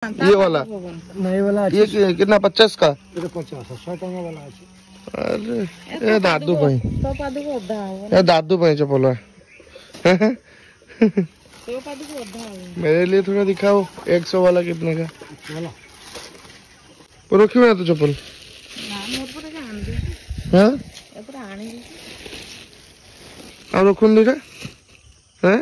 ये वाला नहीं वाला ये कितना 50 का 50 100 टका वाला আছে अरे ये दादू भाई ये दादू भाई चप्पल है मेरे लिए थोड़ा दिखाओ 100 वाला कितने का रखियो ना तो चप्पल हाँ और रखुन दीटा हैं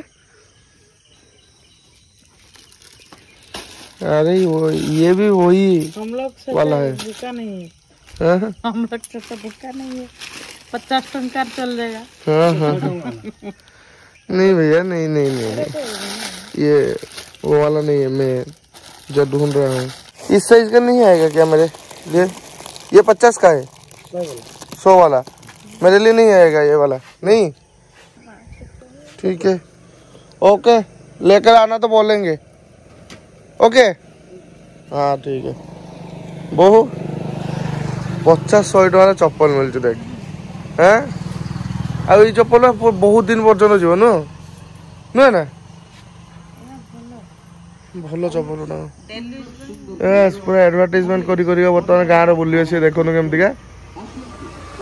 अरे वो ये भी वही हम लोग से वाला है भूखा नहीं है हाँ हम लोग से तो भूखा नहीं है 50 टंका चल जाएगा हाँ हाँ नहीं भैया नहीं नहीं नहीं ये वो वाला नहीं है मैं जो ढूंढ रहा हूँ इस साइज का नहीं आएगा क्या मेरे लिए ये 50 का है 100 वाला मेरे लिए नहीं आएगा ये वाला नहीं ठीक है ओके लेकर आना तो बोलेंगे ओके हाँ ठीक है बहु 50-100 टका चप्पल मिलছে देख हैं आ ये चप्पल बहुत दिन पर्यटन जीव नुहे ना भल चप्पल ना पूरा एडवर्टाइजमेंट करी बर्तमान गाँव बुले सी देखुन केमतिका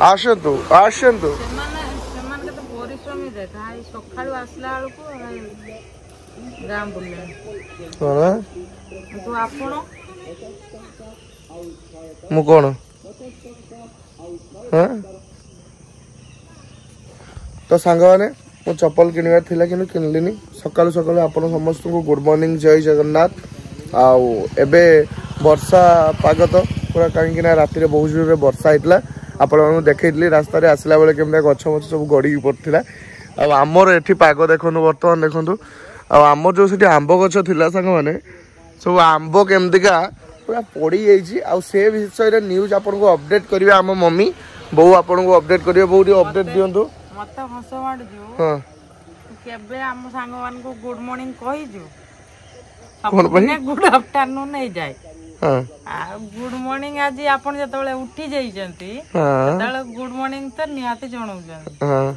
आसतु आसतु मु कौन हाँ तो सांग मैंने मु चप्पल किणवार थिला कि किनलिनी सकालू सकालू आपण समस्त को गुड मॉर्निंग जय जगन्नाथ आउ एबे वर्षा पाग तो पूरा कहीं राति रे बहुत जोर वर्षा होता आपण देखी रास्ता रे आसला बेले केमता गछ मछ सब गड़ी पड़ता आमर एठी पाग देखु बर्तमान देखु आम जो से आंब गछ थिला सांग मैंने सब आंब केमतिका पूरा पड़ी जाइए आ से विषय न्यूज आपन को अपडेट करिवे आम मम्मी बो आपन को अपडेट करिवे बो अपडेट दियंतु मत हस मार जो हां केबे हम संग मान को गुड मॉर्निंग कहि जो कोन पई गुड आफ्टरनून नहीं जाए हां आ गुड मॉर्निंग आज आपन जतबेले उठी जाई जंती हां तळे गुड मॉर्निंग त निहाते जणौ जन हां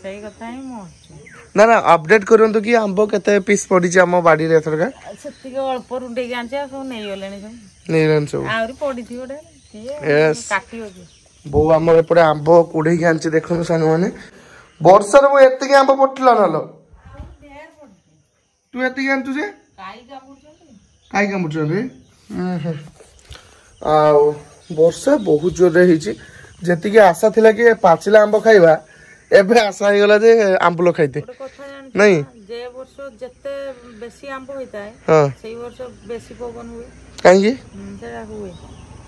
सही कथा ही मो ना ना अपडेट करंतु कि आंब केते पीस पड़ी छै हम बाडी रे एथरका सत्ती के अल्प रुंडे गांचे सब नहीं गलेनी सब नहीं रन सब आउरी पड़ी थी ओडे यस काटी हो जी बो हमर एपडे आंब कुढे गांचे देखनु संग माने वर्षा रे एते आंब पटला नालो तू एते गांचु जे काई का मुछ रे आ वर्षा बहुत जोर रे हिची जेति के आशा थिला कि पाचिला आंब खाइबा एबे आशा हो गला जे आंबलो खाइते नहीं जे वर्ष जते बेसी आंब होता है हां सही वर्ष बेसी पवन हुए काई की सेरा हुए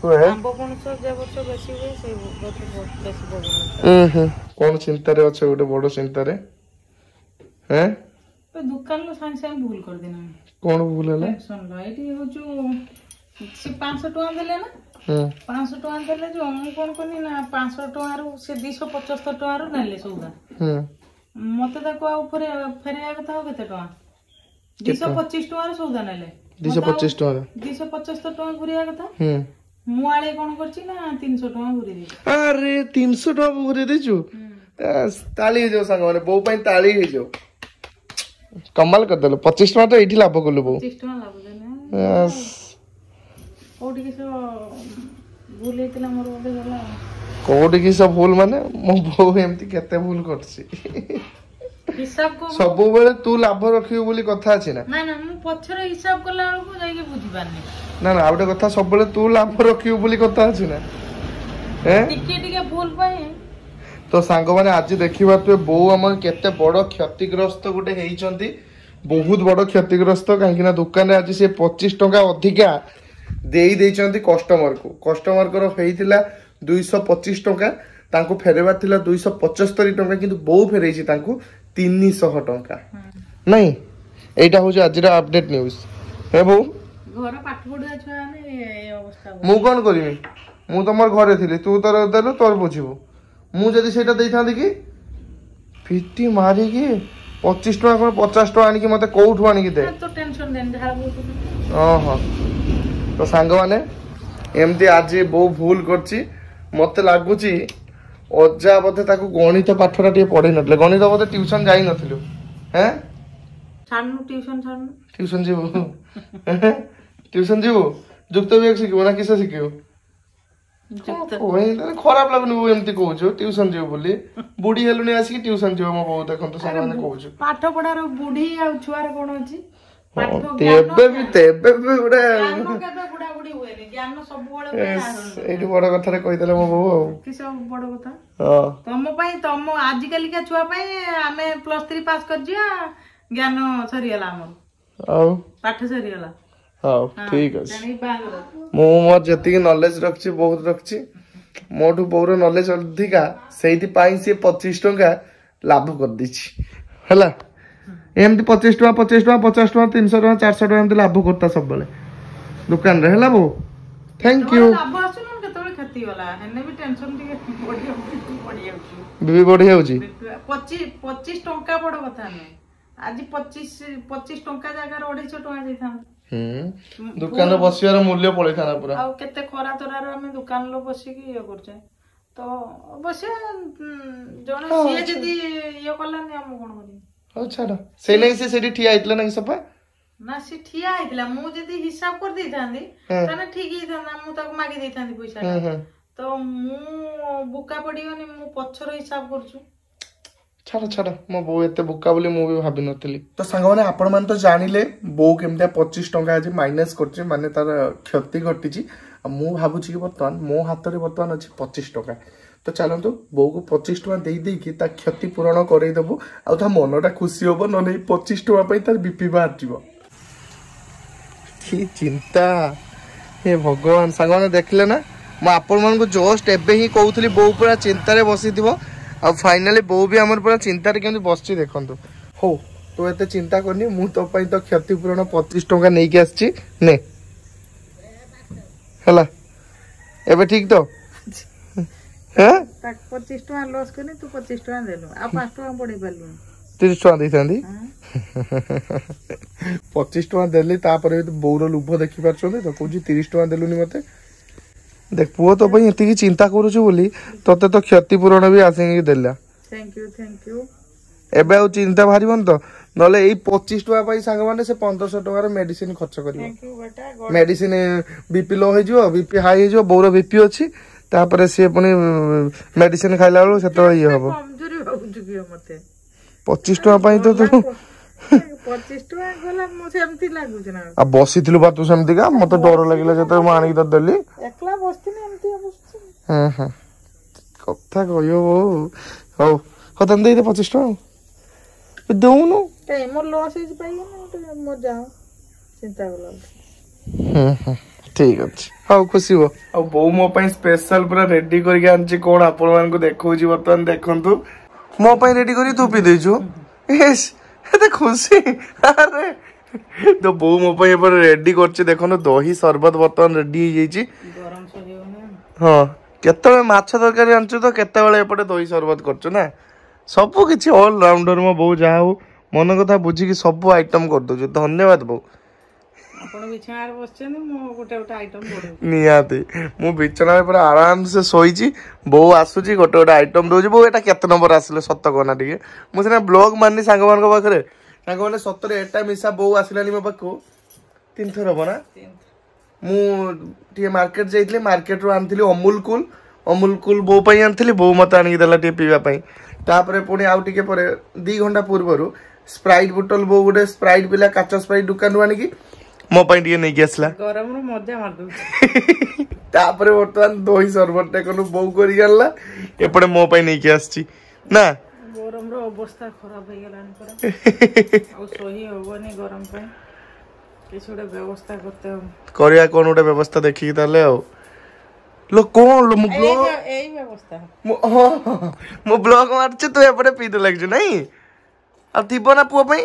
हुए आंब कोन से जे वर्ष बेसी हुए सही वर्ष बहुत बेसी पवन होता कौन चिंता रे अच्छे गोटे बड़ चिंता रे हैं तो दुकान लो सांग सांग भूल कर देना कौन भूल है सुन लो एटी हो जो से 500 टका देले ना 500 टका देले जो हम कोन कोनी ना 500 टका रो से 275 टका रो नेले सौदा मते ताको आ ऊपर फेरिया कथा हो केते टका 225 टका रो सौदा नेले 225 टका 275 टका घुरिया कथा मु आले कोन करछि ना 300 टका घुरि दे अरे 300 टका घुरि देछु ताली हो जो संग माने बो पई ताली हो जो कमाल कर देलो 25 टका तो एठी लाभ करलो बो 25 टका लाभ देने यस कोठी के सो भूल हेतला मोर ओदे गला कोठी की सब भूल माने मो बो एमती केते भूल करछि हिसाब को सब बेले तू लाभ रखियो बोली कथा अछि ना ना ना मु पछर हिसाब करला को जाई के बुझी पानी ना ना आउटे कथा सब बेले तू लाभ रखियो बोली कथा अछि ना हैं टिके टिके भूल पाए तो सांग माने आज देखिबा तू बो हमर केते बड़ क्षतिग्रस्त गुटे हेइचंती बहुत बड़ क्षतिग्रस्त काहे ना दुकान रे आज से 25 टका अधिका देई देइचंती कस्टमर को हेइतिला 225 टका तांको फेरेबार थिला 275 टका किंतु बो फेरेइची तांको 300 टका नहीं एटा हो आज अपडेट न्यूज हे बो घर पाठ पढा छुआ ने ए अवस्था मु कोन करिमी मु तमर घरे थिली तू तोर देलो तोर बुझिबो मु जदी सेटा देइथांदी कि फिटी मारी कि 25 टका कोन 50 टका आनी कि मते कोउठु आनी कि दे तो टेंशन देन झाड़ बहुत ओहो तो सांग माने एमती आज बो भूल करची मते लागुची अजा बोधे ताको गणित पाठरा टे पढै नथले गणित बोधे ट्यूशन जाई नथिलु हैं छाड़नु ट्यूशन छाड़नु ट्यूशन जीव ट्यूशन जीव जुक्त विवेक शिखिबो ना किसे शिखिबो खराब लगुनि वो एमती कहूछु ट्यूशन जीव बोली बुढ़ी हेलुनी आसिक ट्यूशन जीव मो बहुत देखंतु सारा माने कहूछु पाठ पढार बुढ़ी आ छुआर कोन अछि तेबे भी गुडे बुढ़ा बुढ़ी हुएनी ज्ञान सब बळे एठी बड़ कथा रे कहि देले मो बहू कि सब बड़ कथा तम पई तम आज काली का छुआ पई हमें +3 पास कर जिया ज्ञान सरियला हमर आउ पाठ सरियला हां ठीक अछि मो मोर जति नॉलेज रखछि बहुत रखछि मोठू बहुर नॉलेज अधिका सेठी पाई से 25 टका लाभ कर दिछि हला एमती 25 टका 50 टका 50 टका 300 टका 400 टका एमती लाभ करता सब बेले दुकान रे हला बो थैंक यू लाभ आसुन केतबे खती वाला हेने भी टेंशन टिके पड़ी बीबी बढ़ी होउची 25 टका बड़ कथा नै आज 25 टका जगह 250 टका देथां दुकान रे बसियार मूल्य पळे थाना पूरा आ केते खरा तोरा रे हम दुकान लो बसी की ये करछे तो अवश्य जने सिए जदी ये कलानी हम कोन करी हो छाड़ से नहीं से सेठी ठिया आइतला नहीं सपा ना से ठिया आइतला मु जदी हिसाब कर दै थांदी तने ठीक ही था मु तक मागी दै थांदी पैसा तो मु बुका पडियोनी मु पछरो हिसाब करछु छाड़ छाड़ मो बो एते बुका बोली मु भी भाबी नथली तो संग माने आपण मान तो जानिले बो केमते 25 टका आज माइनस करछि माने तार क्षति घटिछि मु भाबुछि कि बर्तमान मो हाथ रे बर्तमान अछि 25 टका तो चलतु बो को 25 टका दे दे कि ता क्षति पूरण करई दबो आ ता मनटा खुशी होबो न नै 25 टका पई तार बीपी बाहर जीवो की चिंता हे भगवान संग माने देखले ना म आपण मान को जस्ट एबे ही कहउथली बो पूरा चिंता रे बसी दिबो आ फाइनली बो भी हमर पूरा चिंता रे केमति बसछि देखंतु हो तो एते चिंता करनी मु तो पई तो क्षति पूरण 25 टका नै के आछछि ने हला एबे ठीक तो हैं तक 25 टका लॉस करनी तू 25 टका देलु आ 5 टका पड़े पालु 30 टका दैथांदी 25 टका देली तापर बौर लुभ देखि पारछोनी तो कहूची 30 टका देलुनी मते देख पुओ तो पई एति की चिंता करूछु बोली तते तो क्षति पूरण भी आसेंगी देला थैंक यू एबे आ चिंता भारीबन तो नले एई 25 टका पई संग माने से 1500 टका रे मेडिसिन खर्च करियो थैंक यू बेटा मेडिसिन बीपी लो हो जिवो बीपी हाई हो जिवो बौर बीपी अछि तापर से पुनी मेडिसिन खाइला बेलु सेतो ये हबो कमजोरी होउछु कि मते 25 टका पई तो तू 25 टका गला मो सेमती लागु जना आ बसिथिलु बा तू सेमती का मते डर लागिला जते म आनी त देली एकला बसथिनी एमती अबस्ती हां कथा कहियो हो हो तन दे 25 टका दोनो ए मोर लॉस इज पाई ना मो जाओ चिंता गला ठीक अछि हाउ खुशी हो आ बो मो पई स्पेशल पूरा रेडी करके आनछि कोन आपण मान को देखौजी बर्तन देखंतु मो पई रेडी करी तू पी देछु एस एते खुशी अरे तो बो मो पई पर रेडी करछि देखनो दही शरबत बर्तन रेडी हो जाईछि गरम सहियो ना हां केतबे माछ तरकारी आनछु तो केतबेले एपटे दही शरबत करछु ना सब किछि ऑल राउंडर मो बो जा हो मन कथा बुझी कि सब आइटम कर दो धन्यवाद बो आपण बिछार बसछनी मो गोटे गोटे आइटम बोडू नियाते मु बिछना पूरा आराम से सोईची बो आसुची गोटे गोटे आइटम दोजी बो एटा केते नंबर आसिले सत्त कोना टिके मु सेना ब्लॉग माननी सांग मान को पाखरे सांग माने सत्तरे एटा मिसा बो आसिलानी मो पाखो तीन थर बना मु टिके मार्केट जाइतले मार्केट रो आनथिली अमूल कूल बो पई आनथिली बो मत आनी देला टिके पीवा पई तापरे पुणी आउ टिके परे 2 घंटा पूर्वरु स्प्राइट बोतल बो गोटे स्प्राइट पिला काचो स्प्राइट दुकान रो आनी की मो पई टिके नै गेसला गरम रो मजा मार दउ तापरे वर्तमान दही शरबत टे कोन बौ करी गल्ला एपडे मो पई नै के आछी ना गरम रो अवस्था खराब हो गेलान पर आ सही होबनी गरम पे किछोडे व्यवस्था करते हम करिया कोन उडे व्यवस्था देखि ताले आ लो कोन लो मु ब्लॉग एई व्यवस्था मु ब्लॉग मारछ तू एपडे पी दे लागजु नै अब थिबो ना पुओ पई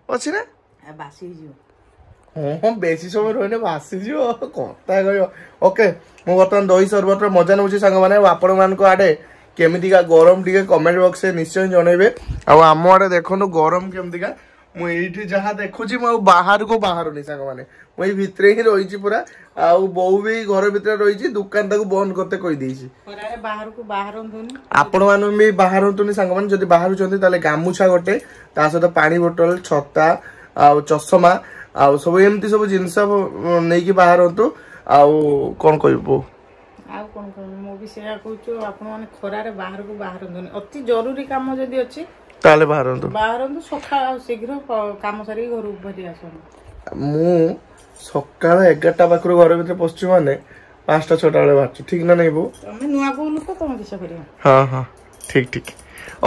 अछि ना बासी जियो हाँ बेसी समय रही भासी जो कथा कह ओके मु बर्तमान दही शरबत मजा नौची सांग मैंने आपण मान आड़े केमिका गरम टी कमेंट बॉक्स निश्चय जनइबे आम आड़े देखो गरम केमिका मुझे जहाँ देखुची बाहर को बाहर नहीं सांग मैंने मुझे भितर ही रही पूरा आउ बो भी घर भितर रही दुकान ताको बंद करते कहीदेसी आपण मान भी बाहर सांग मैंने जब बाहर गामुछा गोटे ता सहित पानी बोतल छता आ चषमा आउ सब एमती सब जिनस नहीं कि बाहरतु आउ कौन कहबो आउ कौन कहबो मो भी सेया कहूछु आपण माने खरारे बाहर को बाहरंतुनी अति जरूरी काम जदी अछि ताले बाहरंतु सखा शीघ्र काम सारी घर उपरि आसन मु सकाळ 11टा पाखरु घर भीतर पछछु माने 5टा 6टा बेले बाहरछु ठीक ना नहीं बो तमे नुआ को लोक तमे किछ करियो हां हां ठीक ठीक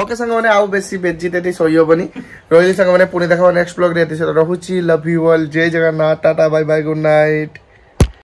ओके संग माने आउ बेसी वेजिटेटिव सही होबनी रोहिली संग माने पुणी देखा नेक्स्ट ब्लॉग रे रहूची लव यू ऑल जय Jagannath tata bye bye good night.